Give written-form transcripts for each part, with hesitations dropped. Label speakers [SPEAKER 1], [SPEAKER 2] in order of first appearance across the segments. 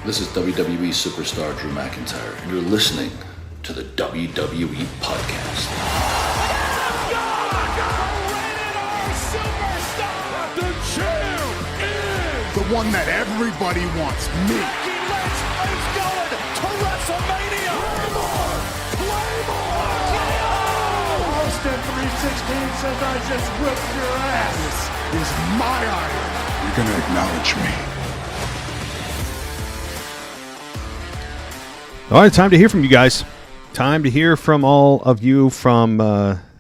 [SPEAKER 1] This is WWE superstar Drew McIntyre, and you're listening to the WWE Podcast.
[SPEAKER 2] The champ is
[SPEAKER 3] the one that everybody wants, me.
[SPEAKER 2] Becky Lynch is going to WrestleMania. Claymore!
[SPEAKER 3] Austin 316 says I just whipped your ass. This is my iron. You're going to acknowledge me.
[SPEAKER 4] All right, time to hear from you guys. Time to hear from all of you from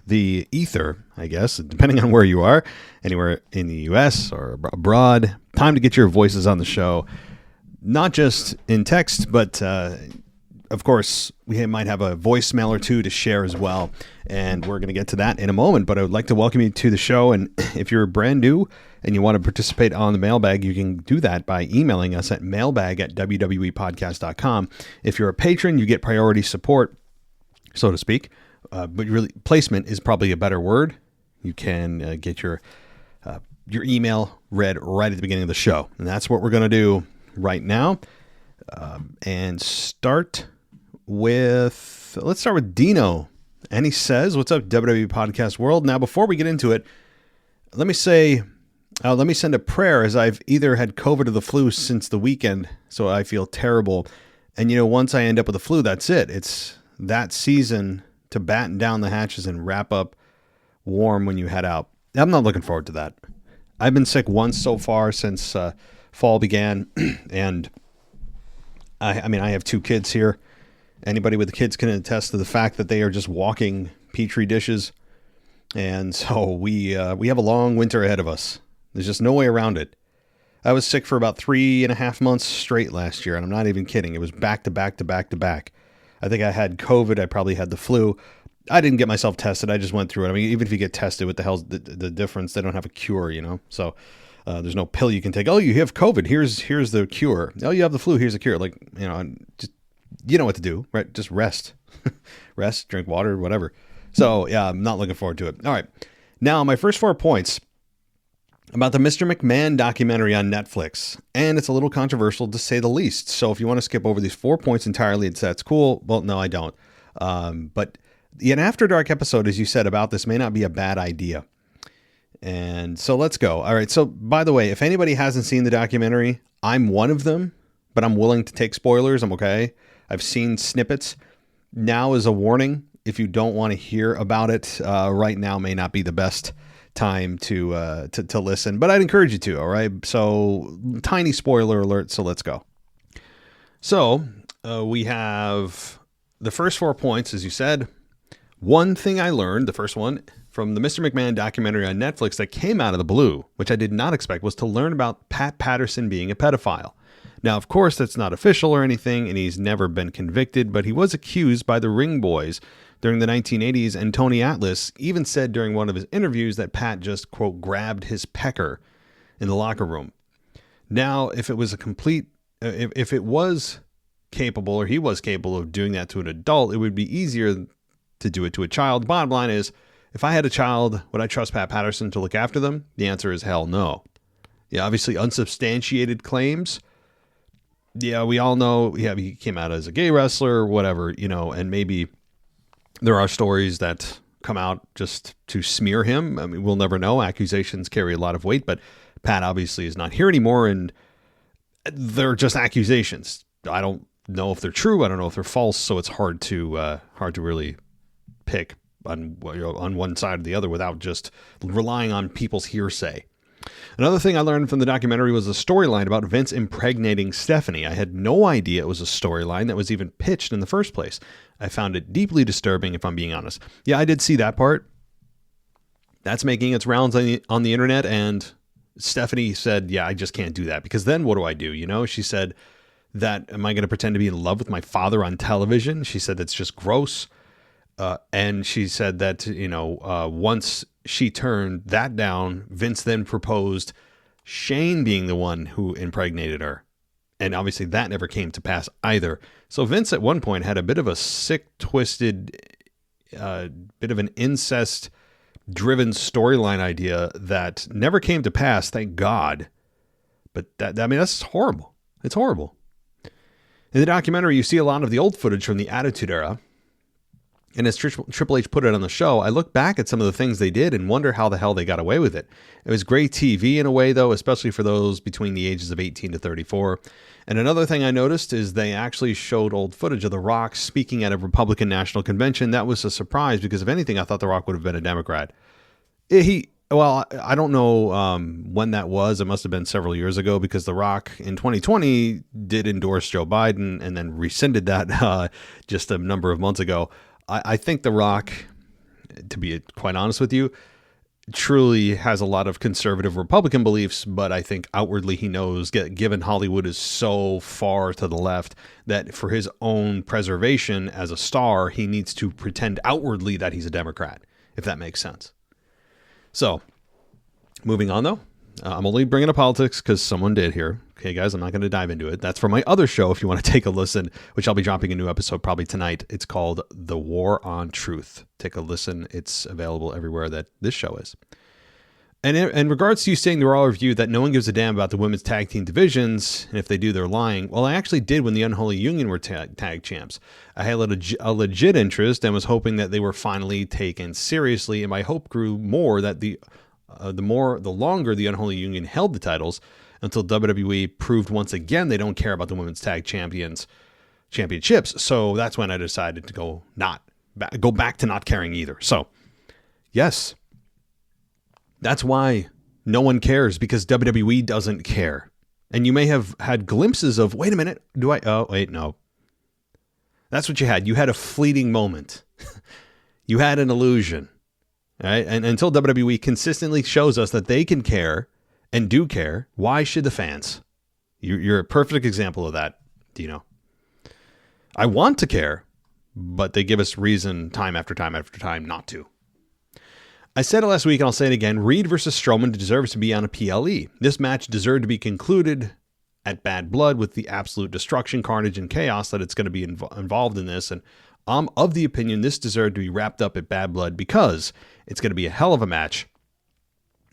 [SPEAKER 4] the ether, I guess, depending on where you are, anywhere in the U.S. or abroad. Time to get your voices on the show, not just in text, but of course, we might have a voicemail or two to share as well, and we're going to get to that in a moment. But I would like to welcome you to the show, and if you're brand new and you want to participate on the mailbag, you can do that by emailing us at mailbag@wwepodcast.com. If you're a patron, you get priority support, so to speak, but really placement is probably a better word. You can get your email read right at the beginning of the show, and that's what we're going to do right now. And let's start with Dino. And he says, "What's up, WWE Podcast World?" Now, before we get into it, let me send a prayer, as I've either had COVID or the flu since the weekend, so I feel terrible. And, once I end up with the flu, that's it. It's that season to batten down the hatches and wrap up warm when you head out. I'm not looking forward to that. I've been sick once so far since fall began, and I have two kids here. Anybody with kids can attest to the fact that they are just walking petri dishes. And so we have a long winter ahead of us. There's just no way around it. I was sick for about 3.5 months straight last year, and I'm not even kidding. It was back to back to back to back. I think I had COVID. I probably had the flu. I didn't get myself tested. I just went through it. I mean, even if you get tested, what the hell's the difference? They don't have a cure, So there's no pill you can take. Oh, you have COVID. Here's the cure. Oh, you have the flu. Here's the cure. Just you know what to do, right? Just rest. Rest, drink water, whatever. So, yeah, I'm not looking forward to it. All right. Now, my first 4 points about the Mr. McMahon documentary on Netflix. And it's a little controversial to say the least. So if you want to skip over these 4 points entirely, that's cool. Well, no, I don't. But an After Dark episode, as you said, about this may not be a bad idea. And so let's go. All right. So, by the way, if anybody hasn't seen the documentary, I'm one of them, but I'm willing to take spoilers. I'm okay. I've seen snippets. Now is a warning. If you don't want to hear about it, right now may not be the best time to listen, but I'd encourage you to. All right. So tiny spoiler alert. So let's go. So we have the first 4 points, as you said. One thing I learned, the first one from the Mr. McMahon documentary on Netflix that came out of the blue, which I did not expect, was to learn about Pat Patterson being a pedophile. Now, of course, that's not official or anything, and he's never been convicted, but he was accused by the Ring Boys during the 1980s, and Tony Atlas even said during one of his interviews that Pat just, quote, grabbed his pecker in the locker room. Now, if it was if it was capable, or he was capable of doing that to an adult, it would be easier to do it to a child. Bottom line is, if I had a child, would I trust Pat Patterson to look after them? The answer is hell no. Yeah, obviously unsubstantiated claims. Yeah, we all know, he came out as a gay wrestler or whatever, and maybe there are stories that come out just to smear him. I mean, we'll never know. Accusations carry a lot of weight, but Pat obviously is not here anymore, and they're just accusations. I don't know if they're true. I don't know if they're false, so it's hard to really pick on one side or the other without just relying on people's hearsay. Another thing I learned from the documentary was a storyline about Vince impregnating Stephanie. I had no idea it was a storyline that was even pitched in the first place. I found it deeply disturbing, if I'm being honest. Yeah, I did see that part. That's making its rounds on the internet, and Stephanie said, yeah, I just can't do that, because then what do I do? She said that, am I going to pretend to be in love with my father on television? She said that's just gross. And she said that, once she turned that down, Vince then proposed Shane being the one who impregnated her. And obviously that never came to pass either. So Vince at one point had a bit of a sick, twisted, bit of an incest-driven storyline idea that never came to pass, thank God. But that's horrible. It's horrible. In the documentary, you see a lot of the old footage from the Attitude Era. And as Triple H put it on the show, I look back at some of the things they did and wonder how the hell they got away with it. It was great TV in a way, though, especially for those between the ages of 18 to 34. And another thing I noticed is they actually showed old footage of The Rock speaking at a Republican National Convention. That was a surprise because, if anything, I thought The Rock would have been a Democrat. Well, I don't know when that was. It must have been several years ago because The Rock in 2020 did endorse Joe Biden and then rescinded that just a number of months ago. I think The Rock, to be quite honest with you, truly has a lot of conservative Republican beliefs, but I think outwardly he knows, given Hollywood is so far to the left, that for his own preservation as a star, he needs to pretend outwardly that he's a Democrat, if that makes sense. So, moving on though, I'm only bringing up politics because someone did here. Okay, guys, I'm not going to dive into it. That's for my other show if you want to take a listen, which I'll be dropping a new episode probably tonight. It's called The War on Truth. Take a listen. It's available everywhere that this show is. And in regards to you saying the Raw review that no one gives a damn about the women's tag team divisions, and if they do, they're lying. Well, I actually did when the Unholy Union were tag champs. I had a legit interest and was hoping that they were finally taken seriously, and my hope grew more that the longer the Unholy Union held the titles, until WWE proved once again they don't care about the women's tag championships. So that's when I decided to go back to not caring either. So, yes, that's why no one cares, because WWE doesn't care. And you may have had glimpses of, wait a minute, no. That's what you had. You had a fleeting moment. You had an illusion. Right? And until WWE consistently shows us that they can care and do care, why should the fans? You're a perfect example of that, Dino. I want to care, but they give us reason time after time after time not to. I said it last week and I'll say it again. Reed versus Strowman deserves to be on a PLE. This match deserved to be concluded at Bad Blood with the absolute destruction, carnage, and chaos that it's going to be involved in this. And I'm of the opinion this deserved to be wrapped up at Bad Blood because it's going to be a hell of a match.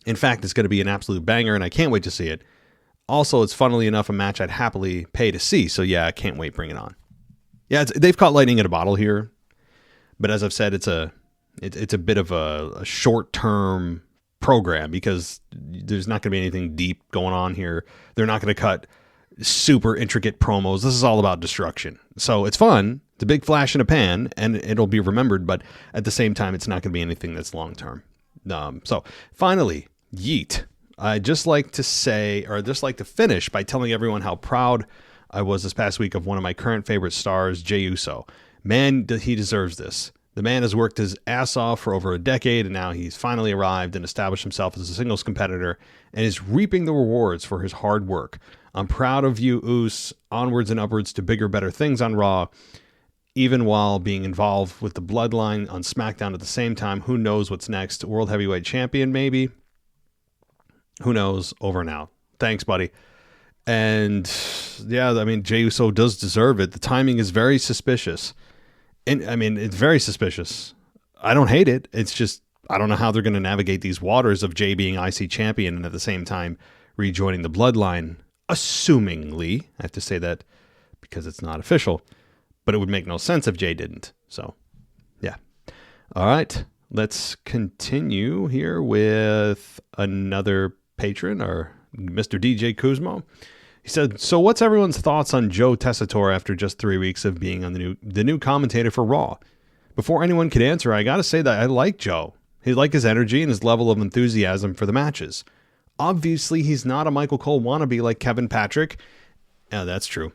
[SPEAKER 4] In fact, it's going to be an absolute banger, and I can't wait to see it. Also, it's funnily enough a match I'd happily pay to see, so yeah, I can't wait. Bring it on. Yeah, they've caught lightning in a bottle here, but as I've said, it's a bit of a short-term program because there's not going to be anything deep going on here. They're not going to cut super intricate promos. This is all about destruction. So it's fun. It's a big flash in a pan, and it'll be remembered, but at the same time, it's not going to be anything that's long-term. So finally, yeet. I'd just like to finish by telling everyone how proud I was this past week of one of my current favorite stars, Jey Uso. Man, he deserves this. The man has worked his ass off for over a decade, and now he's finally arrived and established himself as a singles competitor and is reaping the rewards for his hard work. I'm proud of you, Us. Onwards and upwards to bigger, better things on Raw, even while being involved with the Bloodline on SmackDown at the same time. Who knows what's next? World Heavyweight Champion, maybe? Who knows? Over and out. Thanks, buddy. And yeah, I mean, Jey Uso does deserve it. The timing is very suspicious. And I mean, it's very suspicious. I don't hate it. It's just, I don't know how they're going to navigate these waters of Jey being IC champion and at the same time rejoining the Bloodline. Assumingly, I have to say that because it's not official, but it would make no sense if Jey didn't. So, yeah. All right. Let's continue here with another patron, or Mr. DJ Kuzmo. He said, so what's everyone's thoughts on Joe Tessitore after just 3 weeks of being on the new commentator for Raw? Before anyone could answer, I got to say that I like Joe. I like his energy and his level of enthusiasm for the matches. Obviously, he's not a Michael Cole wannabe like Kevin Patrick. Yeah, that's true.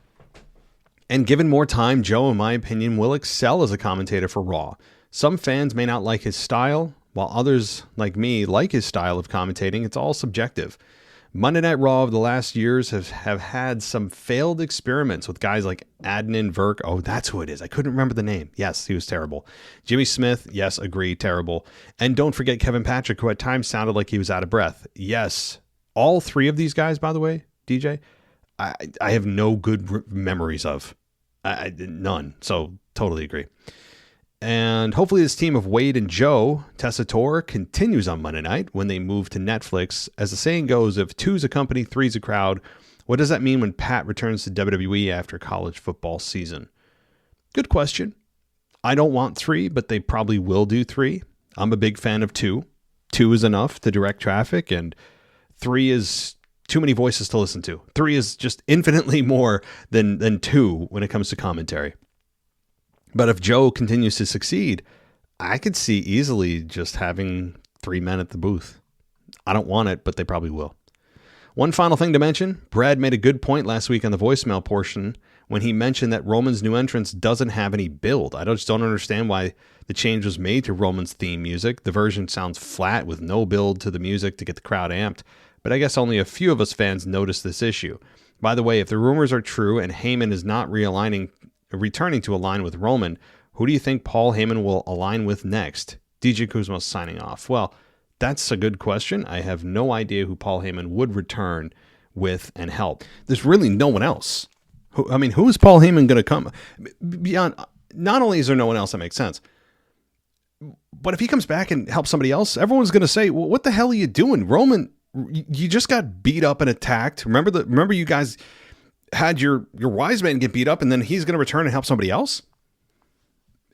[SPEAKER 4] And given more time, Joe, in my opinion, will excel as a commentator for Raw. Some fans may not like his style, while others, like me, like his style of commentating. It's all subjective. Monday Night Raw of the last years have had some failed experiments with guys like Adnan Virk. Oh, that's who it is. I couldn't remember the name. Yes, he was terrible. Jimmy Smith, yes, agree, terrible. And don't forget Kevin Patrick, who at times sounded like he was out of breath. Yes, all three of these guys, by the way, DJ, I have no good memories of. None. So totally agree. And hopefully this team of Wade and Joe Tessitore continues on Monday night when they move to Netflix. As the saying goes, if two's a company, three's a crowd. What does that mean when Pat returns to WWE after college football season? Good question. I don't want 3, but they probably will do 3. I'm a big fan of 2. 2 is enough to direct traffic, and 3 is too many voices to listen to. 3 is just infinitely more than 2 when it comes to commentary. But if Joe continues to succeed, I could see easily just having 3 men at the booth. I don't want it, but they probably will. One final thing to mention, Brad made a good point last week on the voicemail portion when he mentioned that Roman's new entrance doesn't have any build. I just don't understand why the change was made to Roman's theme music. The version sounds flat with no build to the music to get the crowd amped, but I guess only a few of us fans noticed this issue. By the way, if the rumors are true and Heyman is not returning to align with Roman, who do you think Paul Heyman will align with next? DJ Kuzma signing off. Well, that's a good question. I have no idea who Paul Heyman would return with and help. There's really no one else. Who is Paul Heyman going to come? Beyond, not only is there no one else that makes sense, but if he comes back and helps somebody else, everyone's going to say, well, what the hell are you doing? Roman, you just got beat up and attacked. Remember you guys had your wise man get beat up and then he's going to return and help somebody else?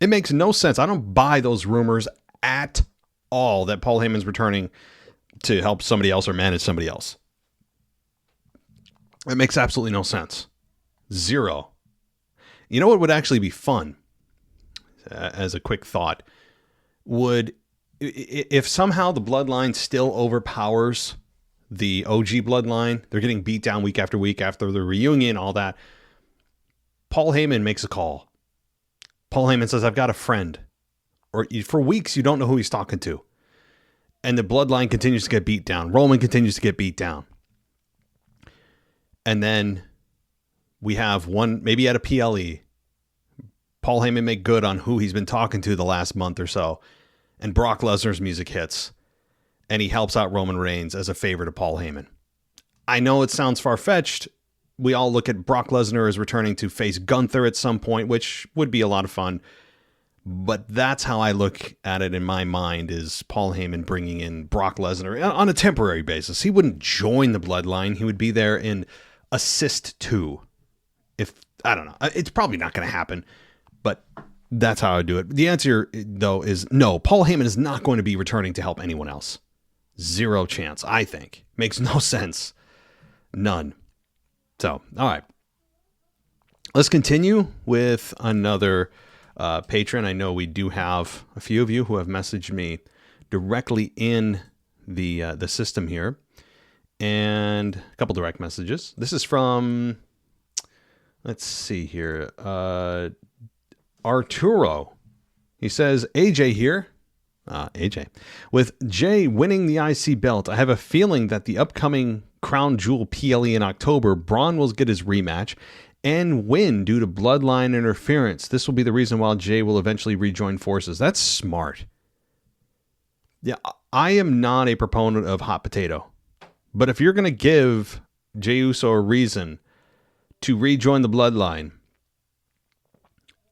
[SPEAKER 4] It makes no sense. I don't buy those rumors at all that Paul Heyman's returning to help somebody else or manage somebody else. It makes absolutely no sense. 0. You know what would actually be fun, as a quick thought, if somehow the Bloodline still overpowers the OG Bloodline, they're getting beat down week after week after the reunion, all that. Paul Heyman makes a call. Paul Heyman says, I've got a friend. Or for weeks, you don't know who he's talking to. And the Bloodline continues to get beat down. Roman continues to get beat down. And then we have one, maybe at a PLE, Paul Heyman make good on who he's been talking to the last month or so. And Brock Lesnar's music hits. And he helps out Roman Reigns as a favor to Paul Heyman. I know it sounds far-fetched. We all look at Brock Lesnar as returning to face Gunther at some point, which would be a lot of fun. But that's how I look at it in my mind, is Paul Heyman bringing in Brock Lesnar on a temporary basis. He wouldn't join the Bloodline. He would be there in assist to. I don't know. It's probably not going to happen, but that's how I do it. The answer, though, is no. Paul Heyman is not going to be returning to help anyone else. 0 chance, I think. Makes no sense. None. So, all right. Let's continue with another patron. I know we do have a few of you who have messaged me directly in the system here, and a couple direct messages. This is from, let's see here, Arturo. He says, AJ here. AJ. With Jay winning the IC belt, I have a feeling that the upcoming Crown Jewel PLE in October, Braun will get his rematch and win due to Bloodline interference. This will be the reason why Jay will eventually rejoin forces. That's smart. Yeah, I am not a proponent of hot potato. But if you're going to give Jey Uso a reason to rejoin the Bloodline,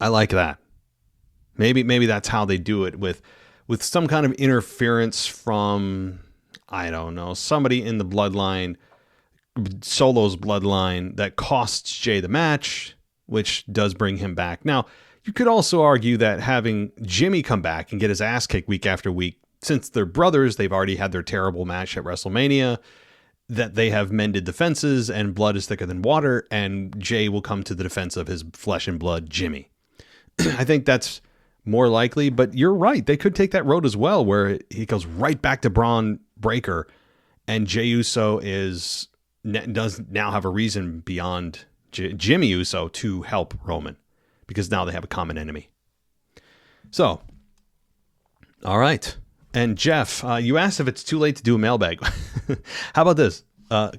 [SPEAKER 4] I like that. Maybe that's how they do it, with some kind of interference from, I don't know, somebody in the Bloodline, Solo's Bloodline, that costs Jay the match, which does bring him back. Now, you could also argue that having Jimmy come back and get his ass kicked week after week, since they're brothers, they've already had their terrible match at WrestleMania, that they have mended the fences and blood is thicker than water, and Jay will come to the defense of his flesh and blood Jimmy. I think that's more likely, but you're right. They could take that road as well, where he goes right back to Braun Breaker, and Jey Uso does now have a reason beyond Jimmy Uso to help Roman, because now they have a common enemy. So, all right. And Jeff, you asked if it's too late to do a mailbag. How about this?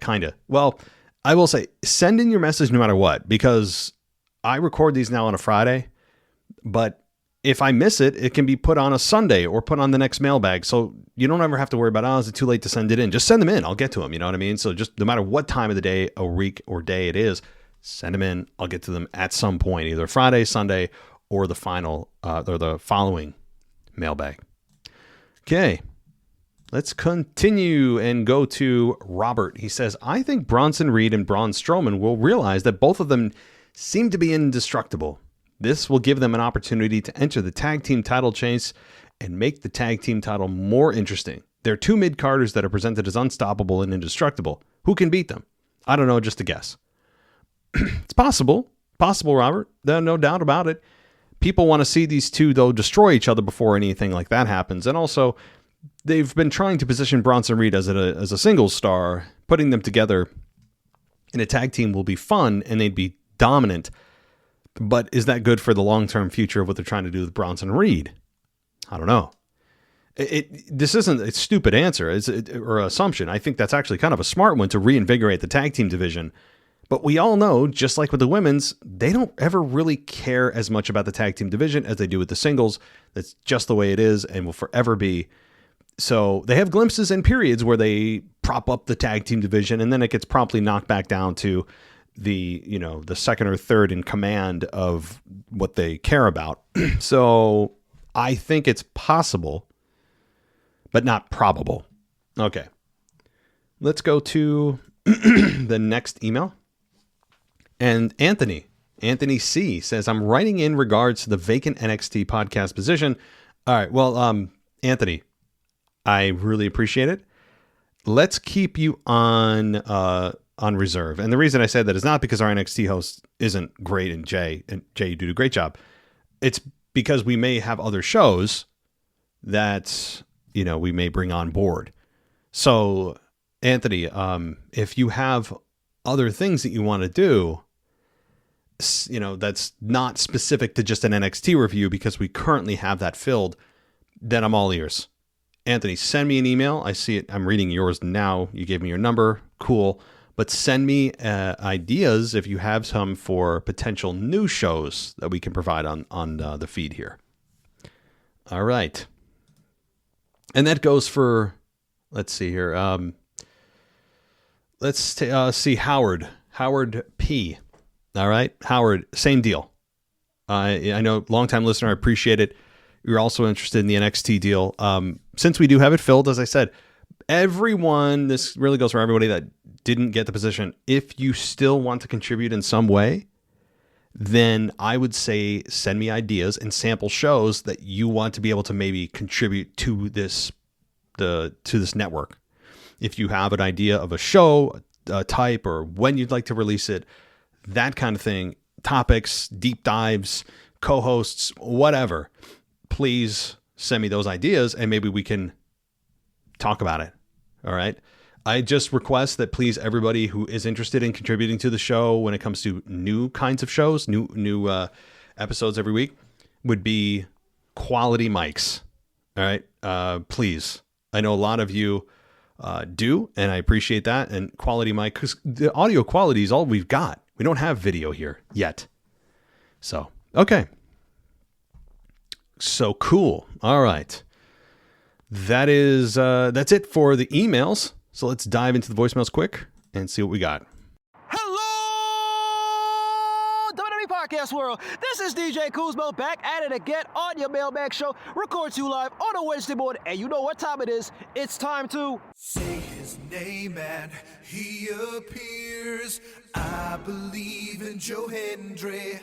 [SPEAKER 4] Kinda. Well, I will say, send in your message no matter what, because I record these now on a Friday, but if I miss it, it can be put on a Sunday or put on the next mailbag. So you don't ever have to worry about, is it too late to send it in? Just send them in. I'll get to them. You know what I mean? So just no matter what time of the day, or week, or day it is, send them in. I'll get to them at some point, either Friday, Sunday, or the final or the following mailbag. Okay. Let's continue and go to Robert. He says, I think Bronson Reed and Braun Strowman will realize that both of them seem to be indestructible. This will give them an opportunity to enter the tag team title chase and make the tag team title more interesting. They're two mid-carders that are presented as unstoppable and indestructible. Who can beat them? I don't know, just a guess. It's possible. Possible, Robert. There's no doubt about it. People want to see these two, though, destroy each other before anything like that happens. And also, they've been trying to position Bronson Reed as a singles star. Putting them together in a tag team will be fun, and they'd be dominant. But is that good for the long-term future of what they're trying to do with Bronson Reed? I don't know. This isn't a stupid answer or assumption. I think that's actually kind of a smart one to reinvigorate the tag team division. But we all know, just like with the women's, they don't ever really care as much about the tag team division as they do with the singles. That's just the way it is and will forever be. So they have glimpses and periods where they prop up the tag team division, and then it gets promptly knocked back down to the second or third in command of what they care about. So I think it's possible, but not probable. Okay. Let's go to the next email. And Anthony C says, I'm writing in regards to the vacant NXT podcast position. All right. Well, Anthony, I really appreciate it. Let's keep you on reserve. And the reason I said that is not because our NXT host isn't great, and Jay, you do a great job. It's because we may have other shows that, we may bring on board. So, Anthony, if you have other things that you want to do, that's not specific to just an NXT review, because we currently have that filled, then I'm all ears. Anthony, send me an email. I see it. I'm reading yours now. You gave me your number. Cool. But send me ideas if you have some for potential new shows that we can provide on the feed here. All right. And that goes for, let's see here. Let's see Howard P. All right. Howard, same deal. I know, longtime listener, I appreciate it. You're also interested in the NXT deal. Since we do have it filled, as I said, everyone, this really goes for everybody that didn't get the position. If you still want to contribute in some way, then I would say send me ideas and sample shows that you want to be able to maybe contribute to this network. If you have an idea of a show type or when you'd like to release it, that kind of thing, topics, deep dives, co-hosts, whatever, please send me those ideas and maybe we can talk about it. All right. I just request that please, everybody who is interested in contributing to the show when it comes to new kinds of shows, new episodes every week, would be quality mics. All right. Please. I know a lot of you do, and I appreciate that. And quality mic, because the audio quality is all we've got. We don't have video here yet. So, okay. So cool. All right. That's it for the emails. So let's dive into the voicemails quick and see what we got.
[SPEAKER 2] Hello, WWE Podcast World. This is DJ Kuzmo back at it again on your Mailbag show. Record you live on a Wednesday morning, and you know what time it is. It's time to
[SPEAKER 5] say his name and he appears. I believe in Joe Hendry.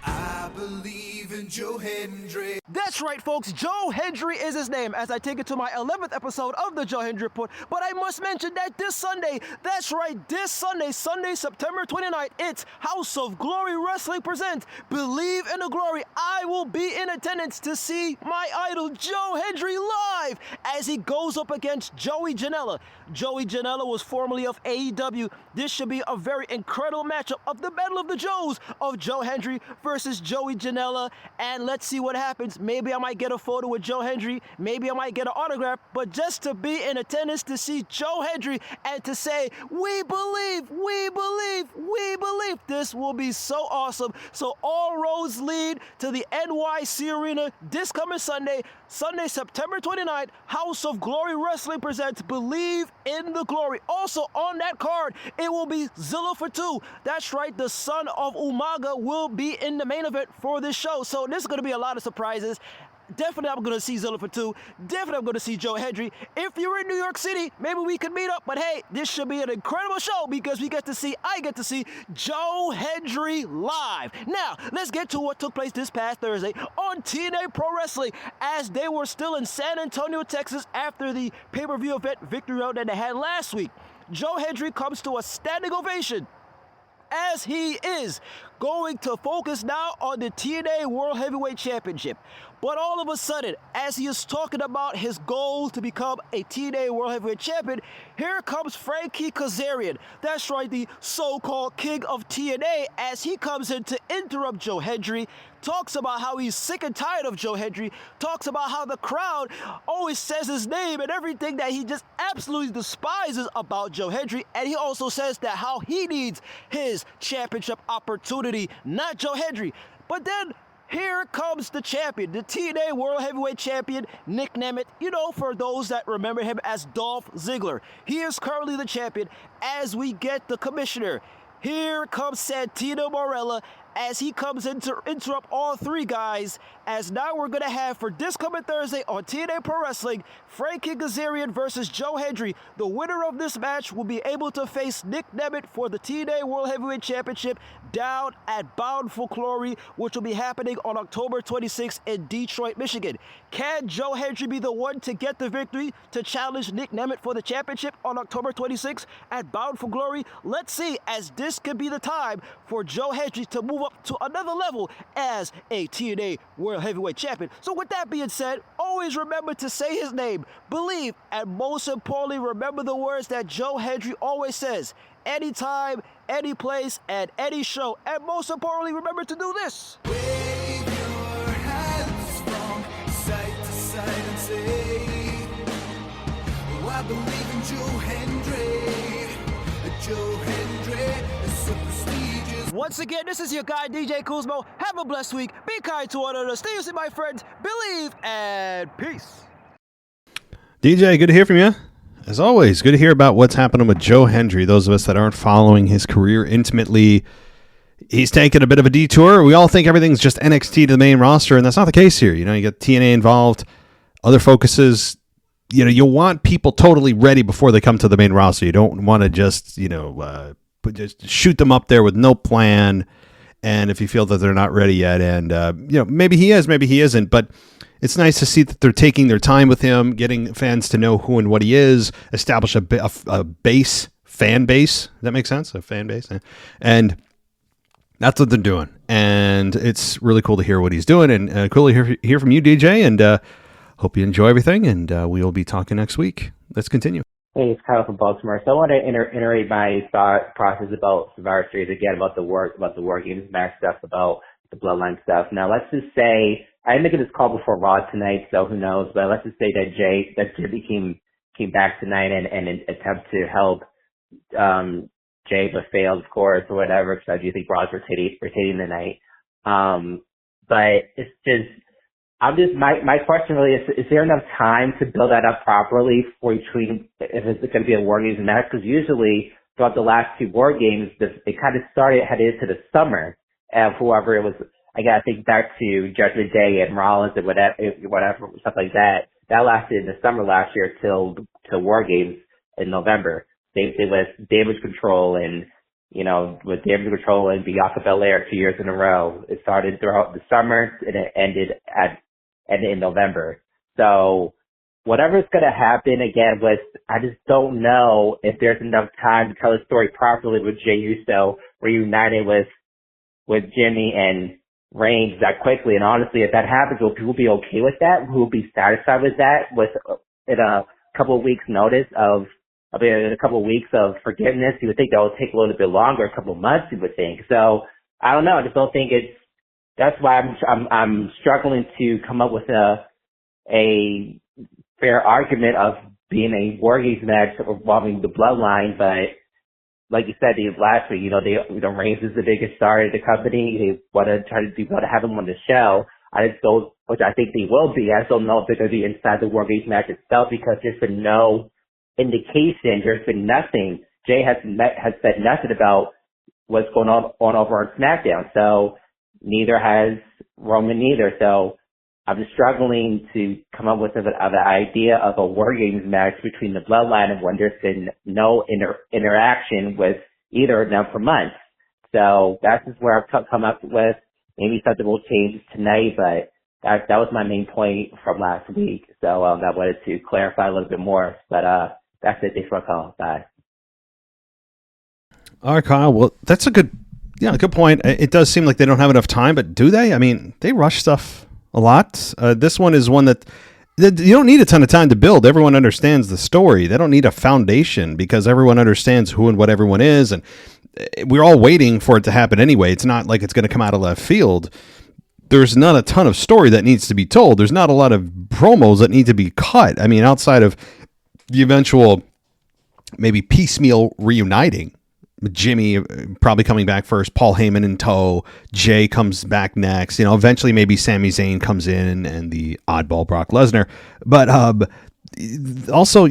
[SPEAKER 5] I believe in Joe Hendry.
[SPEAKER 2] That's right, folks. Joe Hendry is his name as I take it to my 11th episode of the Joe Hendry Report. But I must mention that this Sunday, that's right, this Sunday, September 29th, it's House of Glory Wrestling presents Believe in the Glory. I will be in attendance to see my idol, Joe Hendry, live as he goes up against Joey Janela. Joey Janela was formerly of AEW. This should be a very incredible matchup of the Battle of the Joes of Joe Hendry versus Joey Janela. And let's see what happens. Maybe I might get a photo with Joe Hendry. Maybe I might get an autograph. But just to be in attendance to see Joe Hendry and to say, we believe, we believe, we believe. This will be so awesome. So all roads lead to the NYC Arena this coming Sunday, September 29th. House of Glory Wrestling presents Believe in the Glory. Also on that card, it will be Zilla for Two. That's right, the son of Umaga will be in the main event for this show. So this is going to be a lot of surprises. Definitely I'm going to see Zilla for 2. Definitely I'm going to see Joe Hendry. If you're in New York City, maybe we can meet up. But hey, this should be an incredible show because I get to see Joe Hendry live. Now, let's get to what took place this past Thursday on TNA Pro Wrestling as they were still in San Antonio, Texas after the pay-per-view event Victory Road that they had last week. Joe Hendry comes to a standing ovation as he is going to focus now on the TNA World Heavyweight Championship. But all of a sudden, as he is talking about his goal to become a TNA World Heavyweight Champion, here comes Frankie Kazarian. That's right, the so-called king of TNA, as he comes in to interrupt Joe Hendry, talks about how he's sick and tired of Joe Hendry, talks about how the crowd always says his name and everything that he just absolutely despises about Joe Hendry, and he also says that how he needs his championship opportunity, not Joe Hendry. But then here comes the champion, the TNA World Heavyweight Champion, Nick Nemeth. You know, for those that remember him as Dolph Ziggler. He is currently the champion as we get the commissioner. Here comes Santino Marella as he comes in to interrupt all three guys, as now we're going to have for this coming Thursday on TNA Pro Wrestling, Frankie Kazarian versus Joe Hendry. The winner of this match will be able to face Nick Nemeth for the TNA World Heavyweight Championship down at Bound for Glory, which will be happening on October 26th in Detroit, Michigan. Can Joe Hendry be the one to get the victory to challenge Nick Nemeth for the championship on October 26th at Bound for Glory? Let's see, as this could be the time for Joe Hendry to move up to another level as a TNA World Heavyweight Champion. So with that being said, always remember to say his name, believe, and most importantly, remember the words that Joe Hendry always says: anytime, any place, and any show. And most importantly, remember to do this.
[SPEAKER 5] Wave your hands from side to side and say, oh, I believe in Joe Hendry. Joe Hendry is so prestigious.
[SPEAKER 2] Once again, this is your guy, DJ Kuzmo. Have a blessed week. Be kind to one another. Stay safe, my friends. Believe and peace.
[SPEAKER 4] DJ, good to hear from you. As always, good to hear about what's happening with Joe Hendry. Those of us that aren't following his career intimately, he's taken a bit of a detour. We all think everything's just NXT to the main roster, and that's not the case here. You know, you got TNA involved, other focuses. You know, you want people totally ready before they come to the main roster. You don't want to just, just shoot them up there with no plan. And if you feel that they're not ready yet, and maybe he is, maybe he isn't, but it's nice to see that they're taking their time with him, getting fans to know who and what he is, establish a base, fan base. Does that make sense? A fan base, and that's what they're doing. And it's really cool to hear what he's doing, and cool to hear from you, DJ. And hope you enjoy everything, and we will be talking next week. Let's continue.
[SPEAKER 6] Hey, it's Kyle from Baltimore. So I want to iterate my thought process about Survivor Series again, about the War Games match stuff, about the Bloodline stuff. Now, let's just say, I didn't make this call before Raw tonight, so who knows, but let's just say that Jimmy came back tonight and attempt to help Jay, but failed, of course, or whatever, because I do think Raw's rotating tonight. But it's just, my question really is there enough time to build that up properly for between, if it's going to be a War Games match? Because usually throughout the last two War Games, it kind of headed into the summer. And whoever it was, I got to think back to Judgment Day and Rollins and whatever, stuff like that. That lasted in the summer last year till War Games in November. Same thing with Damage Control and, with Damage Control and Bianca Belair 2 years in a row. It started throughout the summer and it ended in November. So whatever's going to happen again I just don't know if there's enough time to tell the story properly with Jey Uso reunited with Jimmy and Reigns that quickly. And honestly, if that happens, will people be okay with that? Who will be satisfied with that? In a couple of weeks notice in a couple of weeks of forgiveness, you would think that will take a little bit longer, a couple of months, you would think. So I don't know. I just don't think that's why I'm struggling to come up with a fair argument of being a War Games match involving the Bloodline. But like you said, last week, Reigns is the biggest star of the company. They want to have him on the show. Which I think they will be. I just don't know if they're going to be inside the War Games match itself, because there's been no indication. There's been nothing. Jay has said nothing about what's going on over on SmackDown. So neither has Roman either. So I'm just struggling to come up with an idea of a War Games match between the Bloodline and when there's been no interaction with either of them for months. So that's just where I've come up with. Maybe something will change tonight, but that was my main point from last week. So I wanted to clarify a little bit more. But that's it. Thanks for my call. Bye.
[SPEAKER 4] All right, Kyle. Well, that's a good point. It does seem like they don't have enough time, but do they? I mean, they rush stuff a lot. This one is one that you don't need a ton of time to build. Everyone understands the story. They don't need a foundation because everyone understands who and what everyone is, and we're all waiting for it to happen anyway. It's not like it's going to come out of left field. There's not a ton of story that needs to be told. There's not a lot of promos that need to be cut. I mean, outside of the eventual maybe piecemeal reuniting. Jimmy probably coming back first, Paul Heyman in tow, Jay comes back next, eventually maybe Sami Zayn comes in and the oddball Brock Lesnar. But also,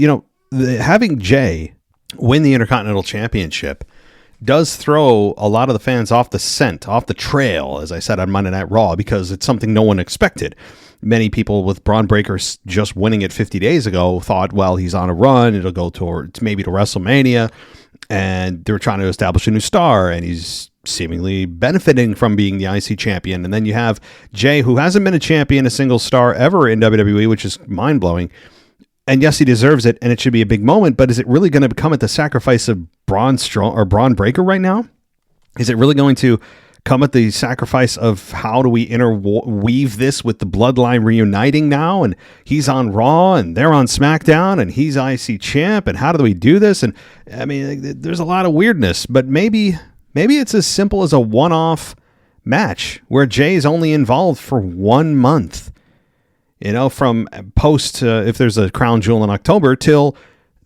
[SPEAKER 4] having Jay win the Intercontinental Championship does throw a lot of the fans off the scent, off the trail, as I said on Monday Night Raw, because it's something no one expected. Many people with Braun Breaker just winning it 50 days ago thought, well, he's on a run, it'll go towards maybe to WrestleMania. And they're trying to establish a new star, and he's seemingly benefiting from being the IC champion. And then you have Jay, who hasn't been a champion, a single star ever in WWE, which is mind-blowing. And yes, he deserves it, and it should be a big moment, but is it really going to come at the sacrifice of Braun Breaker right now? Is it really going to come at the sacrifice of how do we interweave this with the Bloodline reuniting now, and he's on Raw and they're on SmackDown and he's IC champ, and how do we do this? And I mean, there's a lot of weirdness, but maybe it's as simple as a one-off match where Jay's only involved for 1 month, from post if there's a crown jewel in October till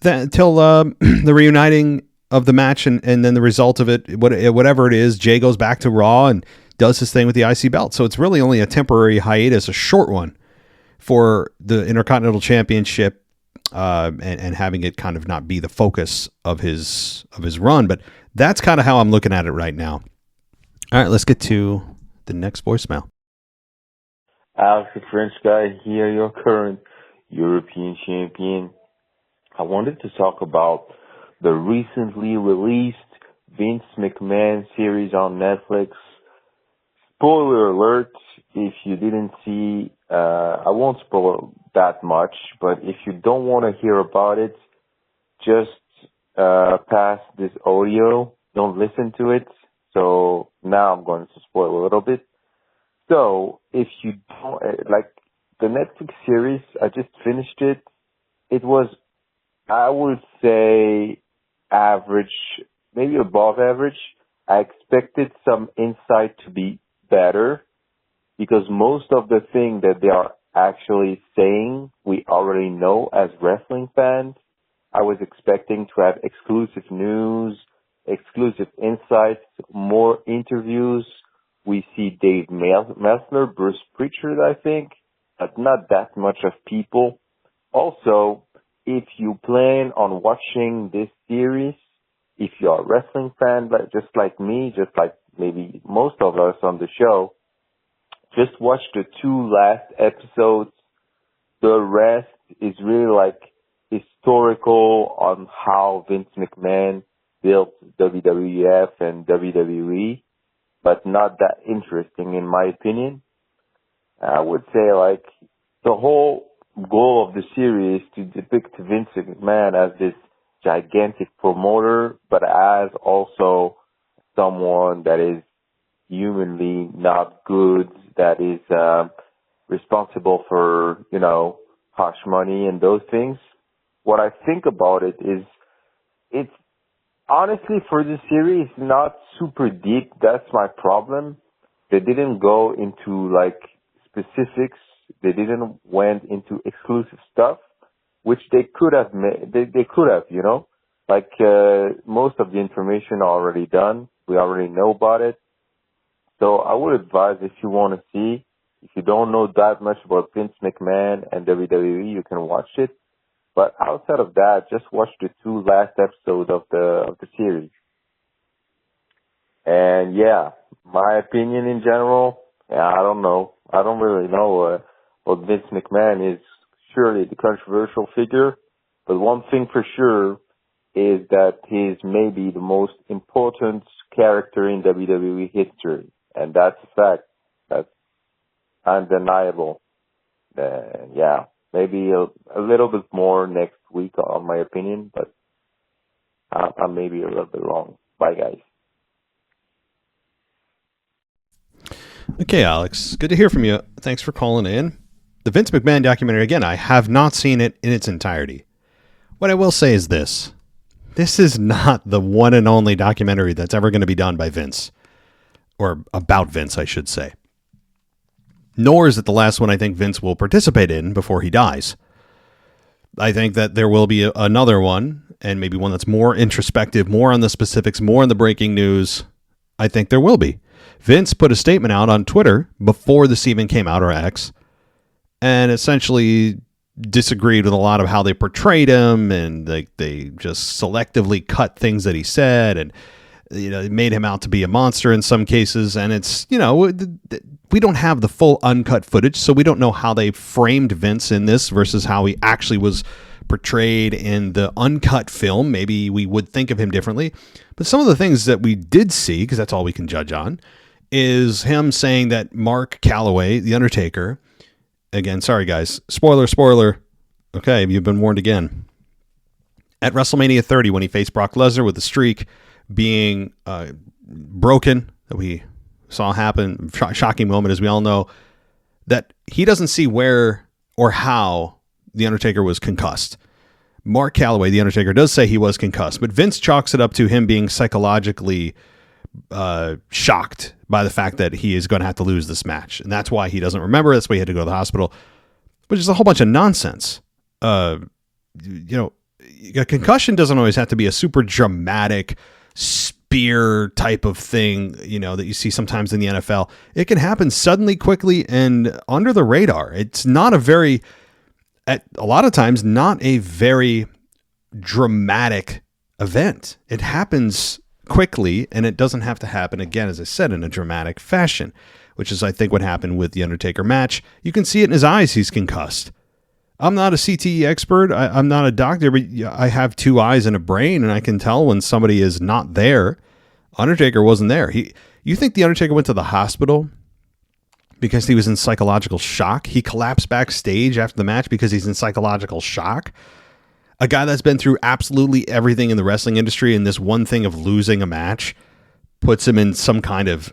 [SPEAKER 4] the reuniting of the match, and then the result of it, whatever it is, Jay goes back to Raw and does his thing with the IC belt. So it's really only a temporary hiatus, a short one, for the Intercontinental Championship, and having it kind of not be the focus of his run. But that's kind of how I'm looking at it right now. All right, let's get to the next voicemail.
[SPEAKER 7] Alex, the French guy here, your current European champion. I wanted to talk about the recently released Vince McMahon series on Netflix. Spoiler alert, if you didn't see, I won't spoil that much, but if you don't want to hear about it, just pass this audio. Don't listen to it. So now I'm going to spoil a little bit. So if you don't, like the Netflix series, I just finished it. It was, I would say, average, maybe above average. I expected some insight to be better because most of the thing that they are actually saying we already know as wrestling fans. I was expecting to have exclusive news, exclusive insights, more interviews. We see Dave Meltzer, Bruce Pritchard, I think, but not that much of people. Also, if you plan on watching this series, if you're a wrestling fan, but just like me, just like maybe most of us on the show, just watch the 2 last episodes. The rest is really like historical on how Vince McMahon built WWF and WWE, but not that interesting in my opinion. I would say like the whole goal of the series to depict Vince McMahon as this gigantic promoter, but as also someone that is humanly not good, that is responsible for, hush money and those things. What I think about it is it's honestly for the series not super deep. That's my problem. They didn't go into like specifics. They didn't went into exclusive stuff, which they could have made. They could have, like most of the information already done. We already know about it. So I would advise if you want to see, if you don't know that much about Vince McMahon and WWE, you can watch it. But outside of that, just watch the 2 last episodes of the series. And yeah, my opinion in general, I don't know. I don't really know. Well, Vince McMahon is surely the controversial figure, but one thing for sure is that he's maybe the most important character in WWE history, and that's a fact. That's undeniable. Yeah, maybe a little bit more next week on my opinion, but I'm maybe a little bit wrong. Bye, guys.
[SPEAKER 4] Okay, Alex, good to hear from you. Thanks for calling in. The Vince McMahon documentary, again, I have not seen it in its entirety. What I will say is this. This is not the one and only documentary that's ever going to be done by Vince. Or about Vince, I should say. Nor is it the last one I think Vince will participate in before he dies. I think that there will be another one, and maybe one that's more introspective, more on the specifics, more on the breaking news. I think there will be. Vince put a statement out on Twitter before this even came out, or X, and essentially disagreed with a lot of how they portrayed him, and they just selectively cut things that he said, and it made him out to be a monster in some cases. And it's, we don't have the full uncut footage, so we don't know how they framed Vince in this versus how he actually was portrayed in the uncut film. Maybe we would think of him differently. But some of the things that we did see, because that's all we can judge on, is him saying that Mark Calloway, The Undertaker, again, sorry guys, spoiler, okay, you've been warned again. At WrestleMania 30, when he faced Brock Lesnar with the streak being broken, that we saw happen, shocking moment, as we all know, that he doesn't see where or how The Undertaker was concussed. Mark Calloway, The Undertaker, does say he was concussed, but Vince chalks it up to him being psychologically shocked by the fact that he is going to have to lose this match. And that's why he doesn't remember. That's why he had to go to the hospital, which is a whole bunch of nonsense. A concussion doesn't always have to be a super dramatic spear type of thing, that you see sometimes in the NFL. It can happen suddenly, quickly, and under the radar. It's not a lot of times, not a very dramatic event. It happens quickly, and it doesn't have to happen, again, as I said, in a dramatic fashion, which is, I think, what happened with the Undertaker match. You can see it in his eyes. He's concussed. I'm not a CTE expert. I'm not a doctor, but I have two eyes and a brain, and I can tell when somebody is not there. Undertaker wasn't there. You think the Undertaker went to the hospital because he was in psychological shock? He collapsed backstage after the match because he's in psychological shock? A guy that's been through absolutely everything in the wrestling industry, and this one thing of losing a match puts him in some kind of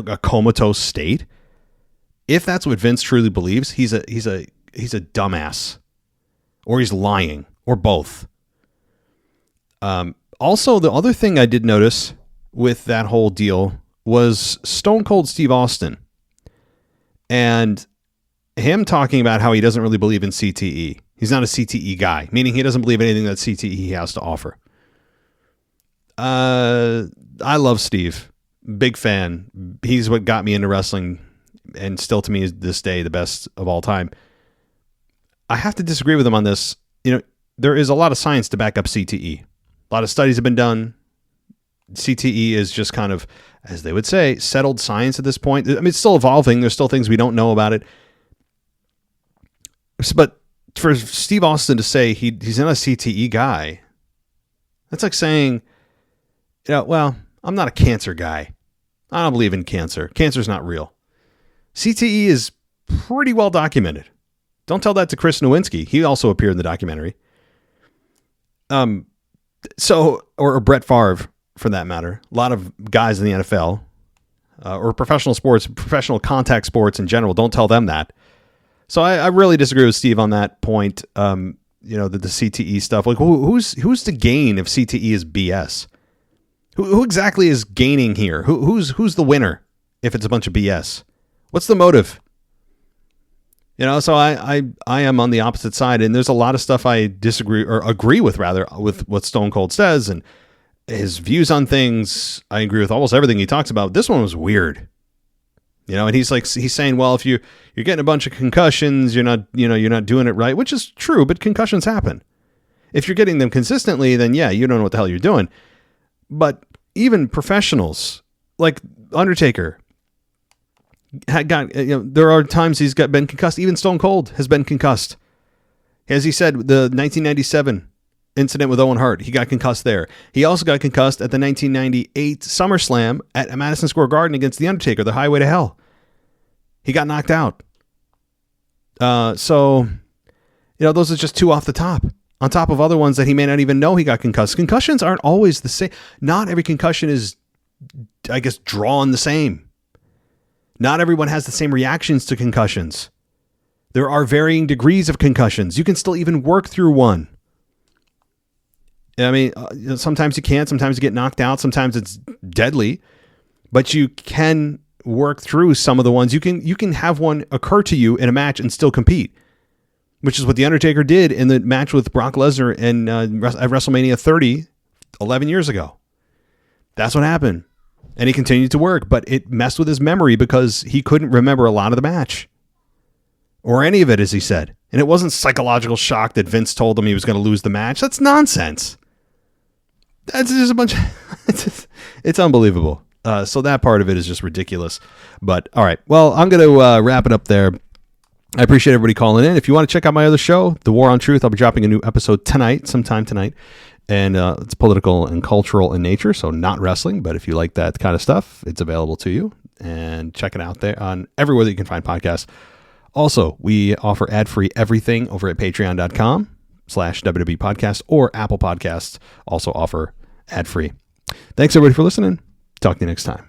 [SPEAKER 4] a comatose state. If that's what Vince truly believes, he's a dumbass, or he's lying, or both. Also, the other thing I did notice with that whole deal was Stone Cold Steve Austin and him talking about how he doesn't really believe in CTE. He's not a CTE guy, meaning he doesn't believe anything that CTE has to offer. I love Steve. Big fan. He's what got me into wrestling, and still to me is this day the best of all time. I have to disagree with him on this. There is a lot of science to back up CTE. A lot of studies have been done. CTE is just kind of, as they would say, settled science at this point. I mean, it's still evolving. There's still things we don't know about it. But for Steve Austin to say he's not a CTE guy, that's like saying, well, I'm not a cancer guy. I don't believe in cancer. Cancer's not real. CTE is pretty well documented. Don't tell that to Chris Nowinski. He also appeared in the documentary. Or Brett Favre, for that matter. A lot of guys in the NFL or professional sports, professional contact sports in general, don't tell them that. So I really disagree with Steve on that point. The CTE stuff. Like, who's to gain if CTE is BS? Who exactly is gaining here? Who's the winner if it's a bunch of BS? What's the motive? So I am on the opposite side, and there's a lot of stuff I disagree or agree with, rather, with what Stone Cold says and his views on things. I agree with almost everything he talks about. This one was weird, and he's saying, well, if you're getting a bunch of concussions, you're not doing it right, which is true, but concussions happen. If you're getting them consistently, then yeah, you don't know what the hell you're doing. But even professionals like Undertaker there are times he's been concussed. Even Stone Cold has been concussed. As he said, the 1997 incident with Owen Hart, he got concussed there. He also got concussed at the 1998 SummerSlam at Madison Square Garden against The Undertaker, the Highway to Hell. He got knocked out. So, those are just two off the top, on top of other ones that he may not even know he got concussed. Concussions aren't always the same. Not every concussion is, I guess, drawn the same. Not everyone has the same reactions to concussions. There are varying degrees of concussions. You can still even work through one. I mean, sometimes you can't. Sometimes you get knocked out. Sometimes it's deadly. But you can work through some of the ones. You can have one occur to you in a match and still compete, which is what The Undertaker did in the match with Brock Lesnar at WrestleMania 30, 11 years ago. That's what happened. And he continued to work, but it messed with his memory because he couldn't remember a lot of the match. Or any of it, as he said. And it wasn't psychological shock that Vince told him he was going to lose the match. That's nonsense. That's just a bunch of... it's unbelievable. So that part of it is just ridiculous. But, all right. Well, I'm going to wrap it up there. I appreciate everybody calling in. If you want to check out my other show, The War on Truth, I'll be dropping a new episode sometime tonight. And it's political and cultural in nature, so not wrestling. But if you like that kind of stuff, it's available to you. And check it out there on everywhere that you can find podcasts. Also, we offer ad-free everything over at patreon.com/WWE Podcast, or Apple Podcasts also offer ad-free. Thanks, everybody, for listening. Talk to you next time.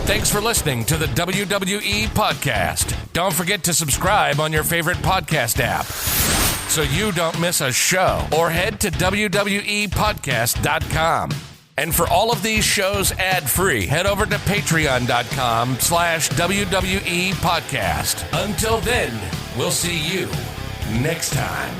[SPEAKER 8] Thanks for listening to the WWE Podcast. Don't forget to subscribe on your favorite podcast app so you don't miss a show, or head to WWEpodcast.com. And for all of these shows ad-free, head over to patreon.com/WWE Podcast. Until then, we'll see you next time.